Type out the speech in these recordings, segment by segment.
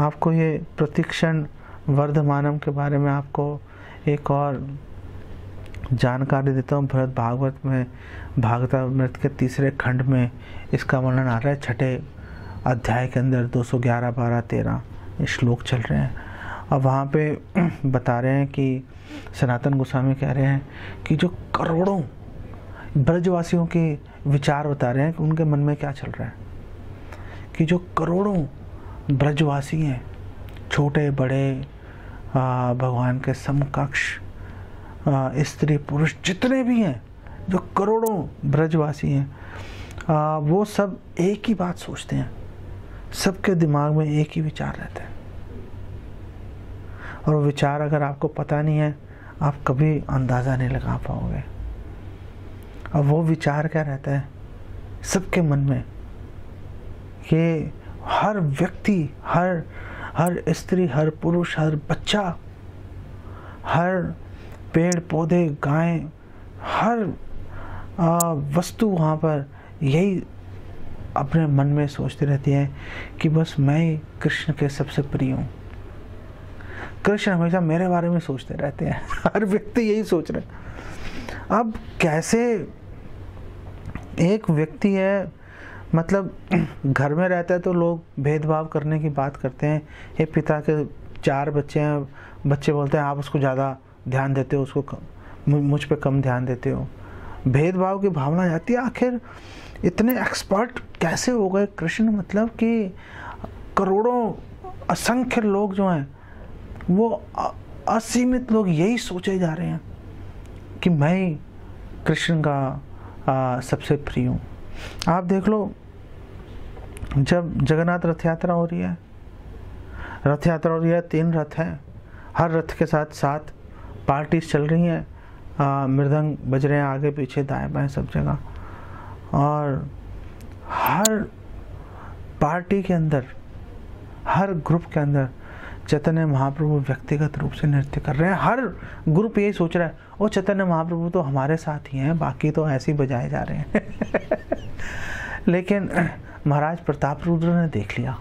आपको ये प्रतिक्षण वर्धमानम के बारे में आपको एक और जानकारी देता हूँ। भरत भागवत में भागवतामृत के 3 खंड में इसका वर्णन आ रहा है। 6 अध्याय के अंदर 211, 12, 13 श्लोक चल रहे हैं। और वहाँ पे बता रहे हैं कि सनातन गोस्वामी कह रहे हैं कि जो करोड़ों ब्रजवासियों के विचार बता रहे हैं कि उनके मन में क्या चल रहा है। कि जो करोड़ों ब्रजवासी हैं, छोटे बड़े, भगवान के समकक्ष स्त्री पुरुष जितने भी हैं, जो करोड़ों ब्रजवासी हैं, वो सब एक ही बात सोचते हैं। सबके दिमाग में एक ही विचार रहता है। और वो विचार अगर आपको पता नहीं है, आप कभी अंदाज़ा नहीं लगा पाओगे। और वो विचार क्या रहता है सबके मन में, कि हर व्यक्ति, हर स्त्री, हर पुरुष, हर बच्चा, हर पेड़ पौधे, गाय, हर वस्तु वहाँ पर यही अपने मन में सोचती रहती है कि बस मैं ही कृष्ण के सबसे प्रिय हूँ। कृष्ण हमेशा मेरे बारे में सोचते रहते हैं। हर व्यक्ति यही सोच रहा है। अब कैसे एक व्यक्ति है, मतलब घर में रहता है तो लोग भेदभाव करने की बात करते हैं। एक पिता के 4 बच्चे हैं, बच्चे बोलते हैं आप उसको ज़्यादा ध्यान देते हो, उसको मुझ पे कम ध्यान देते हो। भेदभाव की भावना जाती है। आखिर इतने एक्सपर्ट कैसे हो गए कृष्ण? मतलब कि करोड़ों असंख्य लोग जो हैं, वो असीमित लोग यही सोचे जा रहे हैं कि मैं ही कृष्ण का सबसे प्रिय हूँ। आप देख लो, जब जगन्नाथ रथ यात्रा हो रही है, 3 रथ हैं। हर रथ के साथ 7 पार्टीज चल रही हैं, मृदंग बज रहे हैं आगे पीछे दाएं बाएं सब जगह। और हर पार्टी के अंदर, हर ग्रुप के अंदर चैतन्य महाप्रभु व्यक्तिगत रूप से नृत्य कर रहे हैं। हर ग्रुप यही सोच रहा है वो चैतन्य महाप्रभु तो हमारे साथ ही हैं, बाकी तो ऐसे ही बजाए जा रहे हैं। लेकिन महाराज प्रताप रुद्र ने देख लिया,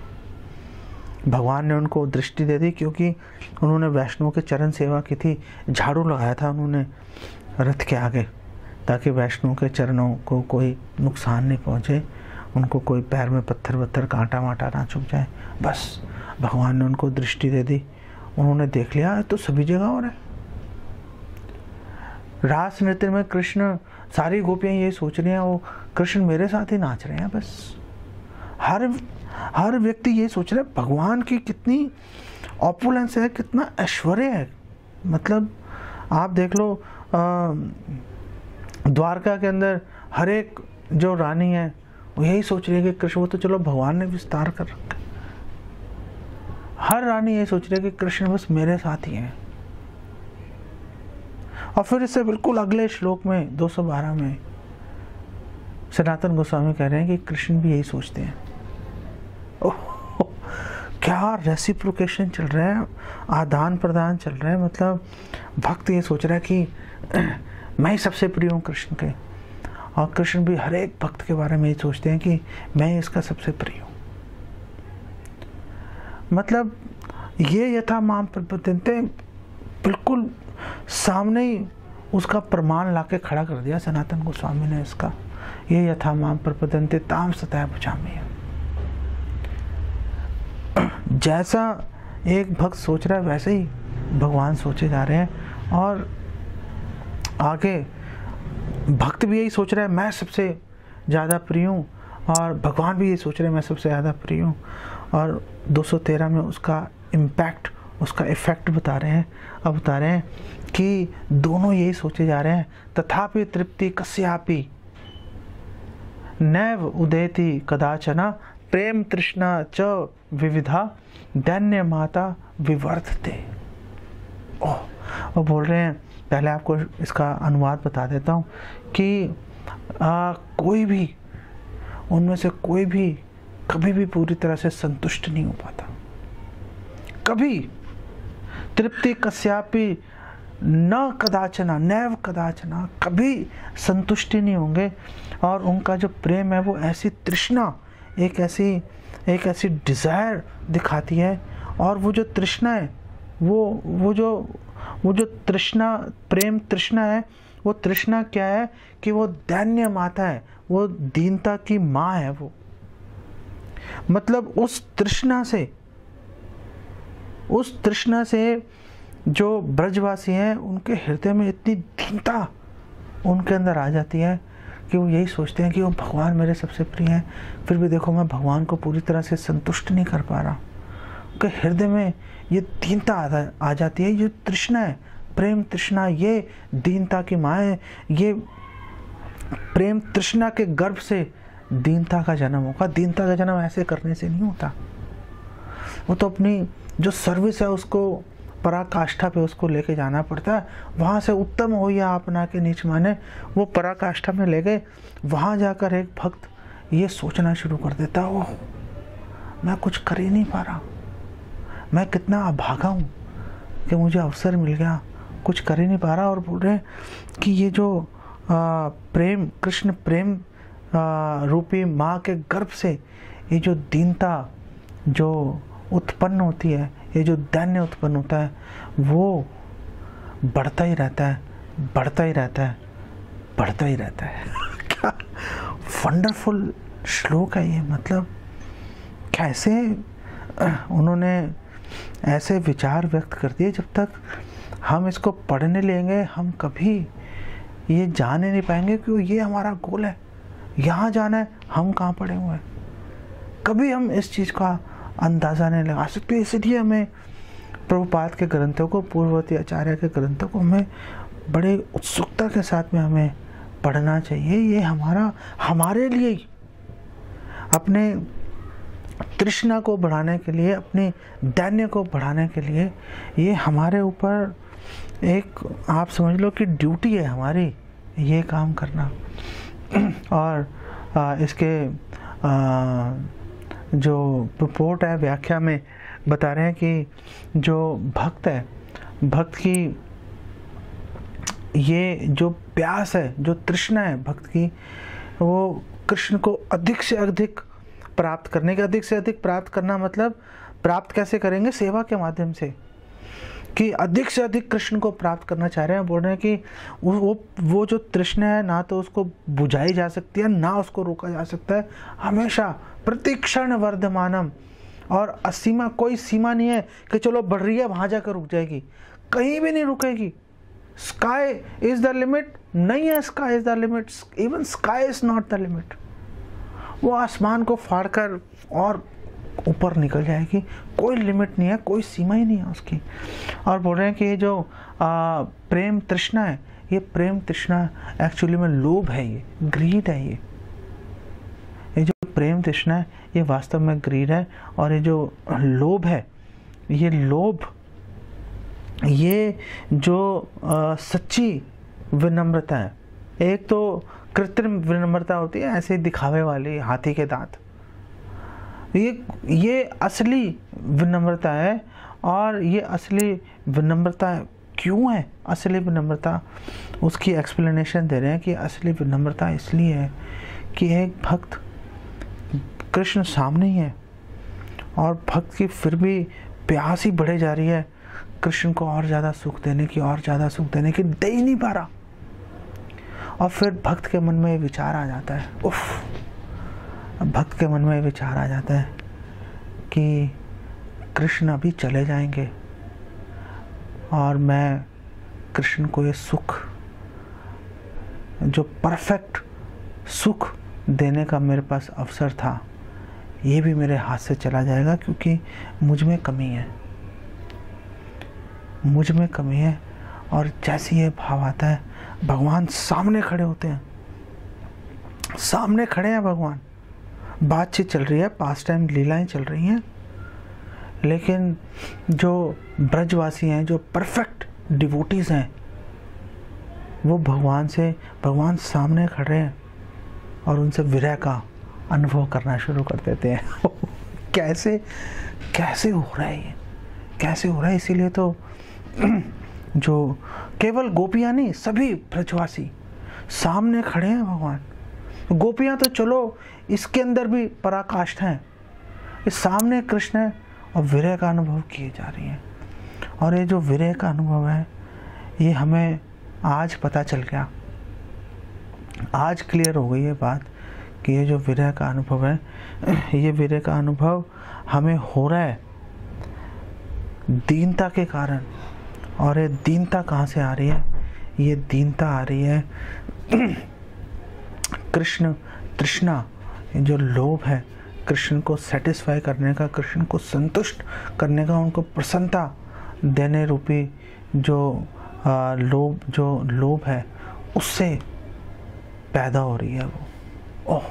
भगवान ने उनको दृष्टि दे दी, क्योंकि उन्होंने वैष्णव के चरण सेवा की थी। झाड़ू लगाया था उन्होंने रथ के आगे, ताकि वैष्णव के चरणों को कोई नुकसान नहीं पहुँचे, उनको कोई पैर में पत्थर वत्थर कांटा वाटा ना चुभ जाए। बस भगवान ने उनको दृष्टि दे दी, उन्होंने देख लिया तो सभी जगह हो रहा है। रास नृत्य में कृष्ण, सारी गोपियाँ ये सोच रही हैं वो कृष्ण मेरे साथ ही नाच रहे हैं। बस हर व्यक्ति ये सोच रहा है भगवान की कितनी ऑपुलेंस है, कितना ऐश्वर्य है। मतलब आप देख लो, द्वारका के अंदर हर एक जो रानी है वो यही सोच रही है कि कृष्ण, वो तो चलो भगवान ने विस्तार कर रखा है, हर रानी यही सोच रही है कि कृष्ण बस मेरे साथ ही है। और फिर इससे बिल्कुल अगले श्लोक में 212 में सनातन गोस्वामी कह रहे हैं कि कृष्ण भी यही सोचते हैं। ओह, क्या रेसिप्रोकेशन चल रहा है, आदान प्रदान चल रहा है। मतलब भक्त ये सोच रहा है कि मैं ही सबसे प्रिय हूँ कृष्ण के, और कृष्ण भी हर एक भक्त के बारे में ये सोचते हैं कि मैं इसका सबसे प्रिय हूँ। मतलब ये यथा माम प्रपद्यन्ते, बिल्कुल सामने ही उसका प्रमाण लाके खड़ा कर दिया सनातन गोस्वामी ने इसका। ये यथा माम प्रपद्यन्ते ताम सतया भजामि। जैसा एक भक्त सोच रहा है वैसे ही भगवान सोचे जा रहे हैं। और आगे भक्त भी यही सोच रहा है मैं सबसे ज़्यादा प्रिय हूँ, और भगवान भी यही सोच रहे हैं मैं सबसे ज़्यादा प्रिय हूँ। और 213 में उसका इम्पैक्ट, उसका इफ़ेक्ट बता रहे हैं। अब बता रहे हैं कि दोनों यही सोचे जा रहे हैं, तथापि तृप्ति कस्यापि नैव उदेति कदाचना प्रेम तृष्णा च विविधा दैन्य माता विवर्धते। ओह, वो बोल रहे हैं, पहले आपको इसका अनुवाद बता देता हूँ कि कोई भी उनमें से कोई भी कभी भी पूरी तरह से संतुष्ट नहीं हो पाता। कभी तृप्ति कस्यापि न कदाचना, नैव कदाचना, कभी संतुष्टि नहीं होंगे। और उनका जो प्रेम है वो ऐसी तृष्णा, एक ऐसी डिज़ायर दिखाती है, और वो जो तृष्णा है, वो जो तृष्णा, प्रेम तृष्णा है, वो तृष्णा क्या है कि वो दैन्य माता है, वो दीनता की माँ है। वो मतलब उस तृष्णा से जो ब्रजवासी हैं उनके हृदय में इतनी दीनता उनके अंदर आ जाती है कि वो यही सोचते हैं कि वो भगवान मेरे सबसे प्रिय हैं, फिर भी देखो मैं भगवान को पूरी तरह से संतुष्ट नहीं कर पा रहा। उनके हृदय में ये दीनता आ जाती है। ये तृष्णा है, प्रेम तृष्णा, ये दीनता की माँ है। ये प्रेम तृष्णा के गर्भ से दीनता का जन्म होगा। दीनता का जन्म ऐसे करने से नहीं होता। वो तो अपनी जो सर्विस है उसको पराकाष्ठा पे उसको लेके जाना पड़ता है। वहाँ से उत्तम हो या अपना के नीच माने, वो पराकाष्ठा में ले गए। वहाँ जाकर एक भक्त ये सोचना शुरू कर देता, ओह मैं कुछ कर ही नहीं पा रहा, मैं कितना अभागा हूँ कि मुझे अवसर मिल गया, कुछ कर ही नहीं पा रहा। और बोल रहे हैं कि ये जो प्रेम, कृष्ण प्रेम रूपी माँ के गर्भ से ये जो दीनता जो उत्पन्न होती है, ये जो दैन्य उत्पन्न होता है, वो बढ़ता ही रहता है, बढ़ता ही रहता है, बढ़ता ही रहता है। क्या वंडरफुल श्लोक है ये। मतलब कैसे उन्होंने ऐसे विचार व्यक्त कर दिए। जब तक हम इसको पढ़ने लेंगे हम कभी ये जान ही नहीं पाएंगे कि ये हमारा गोल है, यहाँ जाना है, हम कहाँ पड़े हुए हैं। कभी हम इस चीज़ का अंदाज़ा नहीं लगा सकते। इसलिए हमें प्रभुपाद के ग्रंथों को, पूर्ववर्ती आचार्य के ग्रंथों को हमें बड़े उत्सुकता के साथ में हमें पढ़ना चाहिए। ये हमारे लिए ही, अपने तृष्णा को बढ़ाने के लिए, अपने दैन्य को बढ़ाने के लिए, ये हमारे ऊपर एक, आप समझ लो कि ड्यूटी है हमारी ये काम करना। और इसके जो रिपोर्ट है, व्याख्या में बता रहे हैं कि जो भक्त है, भक्त की ये जो प्यास है, जो तृष्णा है भक्त की, वो कृष्ण को अधिक से अधिक प्राप्त करने का। अधिक से अधिक प्राप्त करना मतलब प्राप्त कैसे करेंगे? सेवा के माध्यम से, कि अधिक से अधिक कृष्ण को प्राप्त करना चाह रहे हैं। बोल रहे हैं कि वो जो तृष्णा है ना तो उसको बुझाई जा सकती है, ना उसको रोका जा सकता है। हमेशा प्रतिक्षण वर्धमानम, और असीमा, कोई सीमा नहीं है कि चलो बढ़ रही है वहाँ जाकर रुक जाएगी, कहीं भी नहीं रुकेगी। स्काई इज द लिमिट नहीं है, sky is the limit, even sky is not the limit. वो आसमान को फाड़कर और ऊपर निकल जाएगी, कोई लिमिट नहीं है, कोई सीमा ही नहीं है उसकी। और बोल रहे हैं कि ये जो प्रेम तृष्णा है, ये प्रेम तृष्णा एक्चुअली में लोभ है, ये ग्रीड है। ये जो प्रेम तृष्णा है ये वास्तव में ग्रीड है। और ये जो लोभ है, ये लोभ, ये जो सच्ची विनम्रता है। एक तो कृत्रिम विनम्रता होती है, ऐसे दिखावे वाली, हाथी के दांत। ये असली विनम्रता है। और ये असली विनम्रता क्यों है? असली विनम्रता, उसकी एक्सप्लेनेशन दे रहे हैं कि असली विनम्रता इसलिए है कि एक भक्त, कृष्ण सामने ही है और भक्त की फिर भी प्यास ही बढ़े जा रही है कृष्ण को और ज़्यादा सुख देने की, और ज़्यादा सुख देने की, दे ही नहीं पा रहा। और फिर भक्त के मन में विचार आ जाता है, उफ, भक्त के मन में विचार आ जाता है कि कृष्ण अभी चले जाएंगे और मैं कृष्ण को ये सुख, जो परफेक्ट सुख देने का मेरे पास अवसर था, ये भी मेरे हाथ से चला जाएगा, क्योंकि मुझ में कमी है, मुझ में कमी है। और जैसे ये भाव आता है, भगवान सामने खड़े होते हैं, सामने खड़े हैं भगवान, बातचीत चल रही है, पास टाइम लीलाएं चल रही हैं, लेकिन जो ब्रजवासी हैं, जो परफेक्ट डिवोटीज हैं, वो भगवान सामने खड़े हैं और उनसे विरह का अनुभव करना शुरू कर देते हैं। कैसे हो रहा है ये, कैसे हो रहा है? इसीलिए तो जो केवल गोपियां नहीं, सभी ब्रजवासी सामने खड़े हैं भगवान। गोपियां तो चलो इसके अंदर भी पराकाष्ठा है, इस सामने कृष्ण है और विरह का अनुभव किए जा रही हैं। और ये जो विरह का अनुभव है, ये हमें आज पता चल गया, आज क्लियर हो गई है बात कि ये जो विरह का अनुभव है, ये विरह का अनुभव हमें हो रहा है दीनता के कारण। और ये दीनता कहाँ से आ रही है? ये दीनता आ रही है कृष्ण तृष्णा, जो लोभ है कृष्ण को सेटिस्फाई करने का, कृष्ण को संतुष्ट करने का, उनको प्रसन्नता देने रूपी जो लोभ है, उससे पैदा हो रही है वो। ओह,